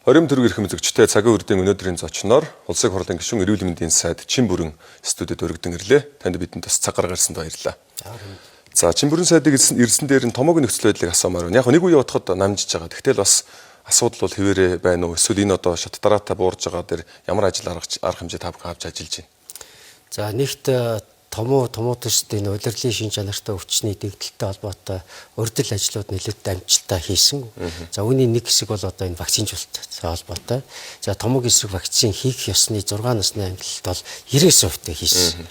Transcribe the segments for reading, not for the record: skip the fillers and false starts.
Орим төрөг эрхэм үзэгчтэй цагийн үрдийн өнөөдрийн зочноор улсын хурлын гишүүн эрүүл мэндийн сайд Чинбүрэн студид өргөдөн ирлээ. Танд бидэнд бас цаг гаргаарсанд баярлалаа. За Чинбүрэн сайдыг ирсэн дээр нь томоогийн нөхцөл байдлыг асуумаар байна. Яг нэг үе бодоход намжиж байгаа. Тэгтэл бас асуудал бол хэвээрээ байна уу? Эсвэл энэ одоо шат дараатаа буурж байгаа дээр ямар ажил арга хэмжээ та бүхэн авч ажиллаж байна? За нэгт томуудчдын удирдлын шин чанартай өвчний дэгдэлтэй холбоотой урдл ажлууд нэлээд дамжуулалтаа хийсэн. За үүний нэг хэсэг бол одоо энэ вакцинжуулалттай холбоотой. За томог эсрэг вакцин хийх ёсны 6 насны ангилалт бол 99% хийсэн.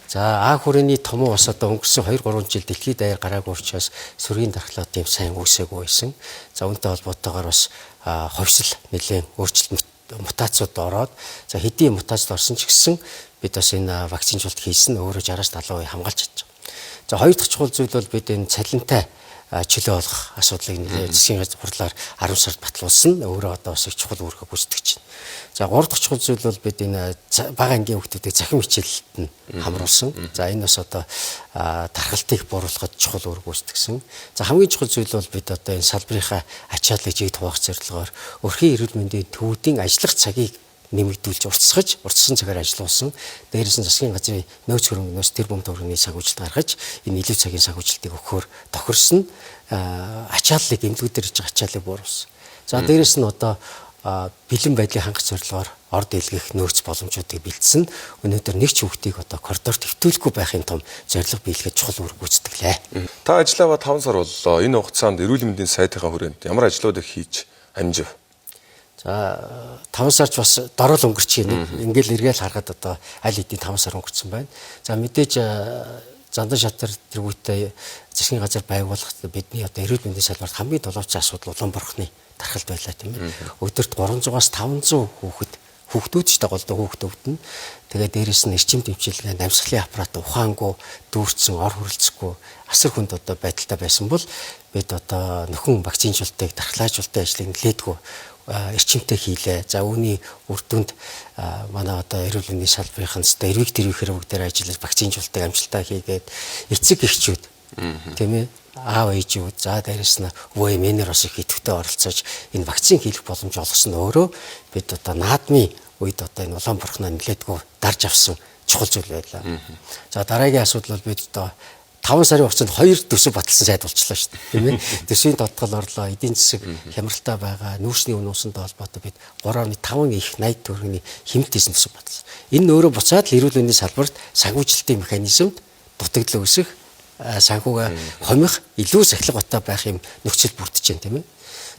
За хүрээний томуу бас одоо өнгөрсөн 2-3 жил дэлхийд даяар гараагүй учраас сүргийн дархлаа тийм сайн үүсээгүй байсан. За үүнтэй холбоотойгоор бас ховсол нэлээд өөрчлөлт мутацууд ороод за хэдийн мутацд орсон ч гэсэн бид бас энэ вакцинжуулалт хийсэн өөрөө 60-70% хамгаалж чадж байгаа. За хоёр дахь чухал зүйл бол бид энэ цалинтай чөлөө олох асуудлыг засгийн хурлаар 10 сард батлуулсан. Өөрөө одоо бас их чухал үүрэг гүйцэтгэж байна. За гурав дахь чухал зүйл бол бид энэ бага ангийн хүүхдүүдийг захин хичээлэлд нь хамруулсан. За энэ бас одоо тархалтыг бууруулахад чухал үүрэг гүйцэтгсэн. За хамгийн чухал зүйл бол бид одоо энэ салбарынхаа ачааллыг жигд хуваах зорилгоор өрхийн эрүүл мэндийн төвүүдийн ажиллах цагийг нэмэгдүүлж уртсгсан цагаар ажиллуулсан. Дээрээс нь засгийн газрын нөөц хөрөнгөнөөс тэр бөмбөг төгрөгийн санхүүжилт гаргаж энэ илүү цагийн санхүүжилтийг өгөхөөр тохирсон ачааллыг эмнэлгүүдээр хийж ачааллыг бууруулсан. За дээрээс нь одоо бэлэн байдлыг хангах зорилгоор орд илгээх нөөц боломжуудыг бэлдсэн. Өнөөдөр нэг ч хүүхдийг одоо коридорт хэвтүүлэхгүй байхын тулд зорилго биелэхэд чухал үүрэг гүйцэтгэлээ. Та ажиллаваа 5 сар боллоо. Энэ хугацаанд эрүүл мэндийн сайдынхаа хүрээнд ямар ажлуудыг хийж амжив? За 5 сарч бас дорол өнгөрч гинэ. Ингээл эргээл харахад одоо аль хэдийн 5 сар өнгөрцөн байна. За мэдээж зандан шатар тэргүүтээ засгийн газар байгуулах бидний одоо эрүүл мэндийн салбарт хамгийн долоочийн асуудал улаан борхны тархалт байлаа тийм ээ. Өдөрт 300-аас 500 хүүхдүүд ч голдоо хүүхдүүд нь тэгээ дээрэс нь эрчим тэмцэлгээ намсгалын аппарат ухаангүй дүүрсэн ор хүрэлцэхгүй асар хүнд одоо байдалтай байсан бол бид одоо нөхөн вакцинжуулалтыг дархлаажуулалтын ажлыг нэлээдгүй эрчимтэй хийлээ. За үүний үр дүнд манай одоо эрүүл мэндийн салбарын эрвэг тэрвэхээр бүгдээр ажиллаж вакцинжуулалтыг амжилттай хийгээд эцэг эхчүүд тийм ээ аав ээжүүд за дээрэс нь өвөө эмээнэр бас их идэвхтэй оролцож энэ вакцин хийх боломж олгосон өөрөө бид одоо наадмын үед одоо энэ улаан борхноо нэлээдгүй дарж авсан чухал зүйл байлаа. За дараагийн асуудал бол бид одоо 5 сарын хугацаанд 2 төсөв баталсан сайд болчихлоо шүү дээ. Тийм ээ. Төсвийн тодтгол орлоо, эдийн засаг хямралтай байгаа, нүүрсний үнүүсэнтэй холбоотой бид 3.5 их 80 төгрөгийн хэмнэлт хийсэн төсөв баталсан. Энэ нь өөрөө буцаад л эрүүл мэндийн салбарт санхүүжилтийн механизмд дутагдал үүсэх, санхүүгээ хомих, илүү сахилгатай байх юм нөхцөл бүрдэж байна, тийм ээ.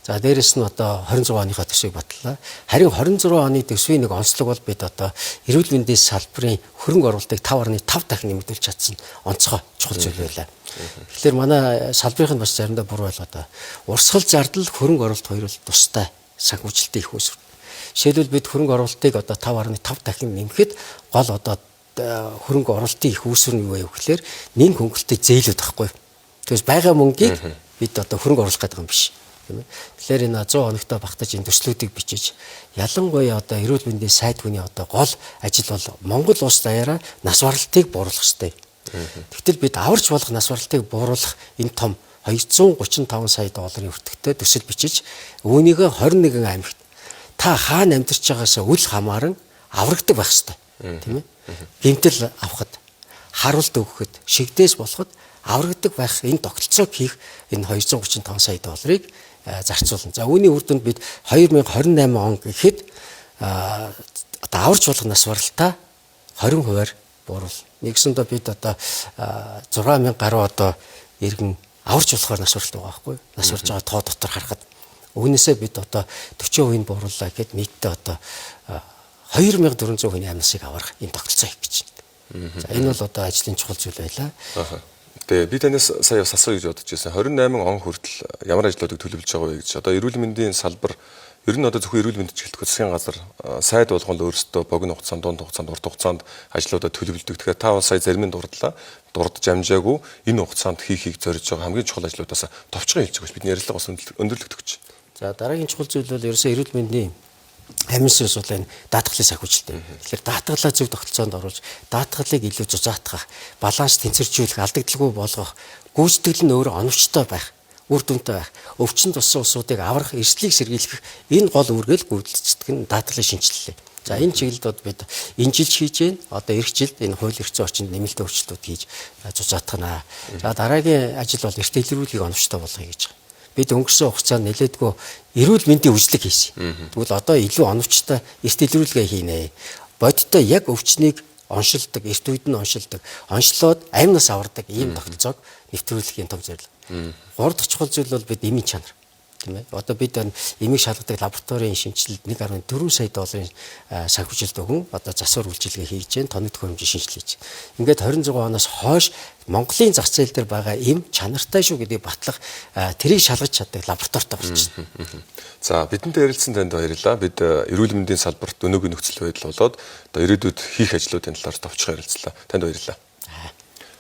За дээрэс нь одоо 26 оныхоо төсвийг батлаа. Харин 26 оны төсвийн нэг онцлог бол бид одоо эрүүл мэндийн салбарын хөрөнгө оруулалтыг 5.5 дахин нэмэгдүүлж чадсан онцгой чухал зүйл байлаа. Тэгэхээр манай салбарынх нь бас заримдаа буруу ойлгоод урсгал зардал хөрөнгө оруулалт хоёр бол тустай санхүүжилтийн их үүсвэр. Жишээлбэл бид хөрөнгө оруулалтыг одоо 5.5 дахин нэмэхэд гол одоо хөрөнгө оруулалтын их үүсвэр нь юу вэ гэхээр нэн хөнгөлөлтөд зээлүүд байхгүй. Тэгээс байгаа мөнгийг бид одоо хөрөнгө оруулах гэдэг юм биш. Тэгэхээр энэ 100 хоногтой багтаж энэ төслүүдийг бичиж ялангуяа одоо эрүүл мэндийн сайд хүний одоо гол ажил бол Монгол улс даяараа нас баралтыг бууруулах хэрэгтэй. Тэгтэл бид аварч болох нас баралтыг бууруулах энэ том 235 сая долларын өртөгтэй төсөл бичиж үүнийг 21 аймагт та хаана амьдарч байгаасаа үл хамааран аврагдаг байх хэрэгтэй. Тийм ээ. Гэмтэл авахд, харуулт өгөхөд, шигдээс болоход аврагдаг байх энэ тогтолцоог хийх энэ 235 сая долларыг зарцуулна. За үүний үр дүнд бид 2028 он гэхэд одоо аварч болох нас баралтаа 20% бууруул. Нэгсэндээ бид одоо 6000 гаруй одоо иргэн аварч болохоор нас баралт байгаа байхгүй. Нас барж байгаа тоо дотор харахад үүнээсээ бид одоо 40% буурууллаа гэхэд нийтдээ одоо 2400 хүний амьсыг аврах энэ тогтолцоо хийх гэж байна. За энэ бол одоо ажлын чухал зүйл байлаа. Тэгээ би танаас сая бас асууя гэж бодож байсан. 28 он хүртэл ямар ажлуудыг төлөвлөж байгаа вэ гэж. Одоо эрүүл мэндийн салбар ер нь одоо зөвхөн эрүүл мэндийн чиглэлд засгийн газар сайд болгонд өөрсдөө богино хугацаанд, дунд хугацаанд, урт хугацаанд ажлуудаа төлөвлөдөг. Тэгэхээр та бол сая зарим нь дурдлаа. Дурдж амжаагүй энэ хугацаанд хийхийг зорж байгаа хамгийн чухал ажлуудаас товчхон хэлж байгаа ш. Бидний ярилцлага бас өндөрлөгдөг гэж. За дараагийн чухал зүйл бол ерөөсөө эрүүл мэндийн амьсгал суулын даатгалын санхүүжилттэй. Тэгэхээр даатгалаа зөв тогтолцоонд оруулж, даатгалыг илүү зузаатгах, баланс тэнцвэржүүлэх, алдагдaltaгүй болгох, гүйцэтгэл нь өөрөө оновчтой байх. үр дүнтэй байх, өвчин туссан улсуудыг аврах, эрсдлийг сэргийлэх энэ гол үүргээл гүйцэтгэх нь даатгалын шинжилгээ. За энэ чиглэлд бид энэ жил хийж гэн одоо эх жилд энэ хууль эрх зүйн орчинд нэмэлт өөрчлөлтүүд хийж зузаатгана. За дараагийн ажил бол эрт илрүүлгийг оновчтой болгоё гэж байгаа. Бид өнгөрсөн хугацаанд нэлээдгүй эрүүл мэндийн үйлчлэг хийсэн. Тэгвэл одоо илүү оновчтой эрт илрүүлгээ хийнэ. Бодиттой яг өвчнийг оншилдог, эрт үед нь оншилдог, оншлоод амнаас авардаг ийм тогтолцоог нэвтрүүлэхийн төв зорилго. Гурав дахь чухал зүйл бол бид эмийн чанар. Тийм ээ. Одоо бид эмийг шалгадаг лабораторийн шинжилэлд 1.4 сая долларын санхүүжилт өгөн одоо засвар үйлчилгээ хийж гэн тоног төхөөрөмжийн шинжилгээ хийж. Ингээд 26 оноос хойш Монголын зах зээл дээр байгаа эм чанартай шүү гэдгийг батлах тэрийг шалгаж чаддаг лабораторитой болчихсон. За бидэнтэй ярилцсан танд баярлалаа. Бид эрүүл мэндийн салбарт өнөөгийн нөхцөл байдал болоод одоо ирээдүйд хийх ажлуудын талаар товчхон ярилцлаа. Танд баярлалаа.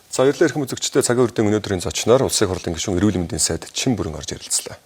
За баярлалаа эрхэм үзэгчдээ цагийн үрдийн өнөөдрийн зочноор Улсын хурлын гишүүн эрүүл мэндийн сайд Чин Бүрэн орж ярилцлаа.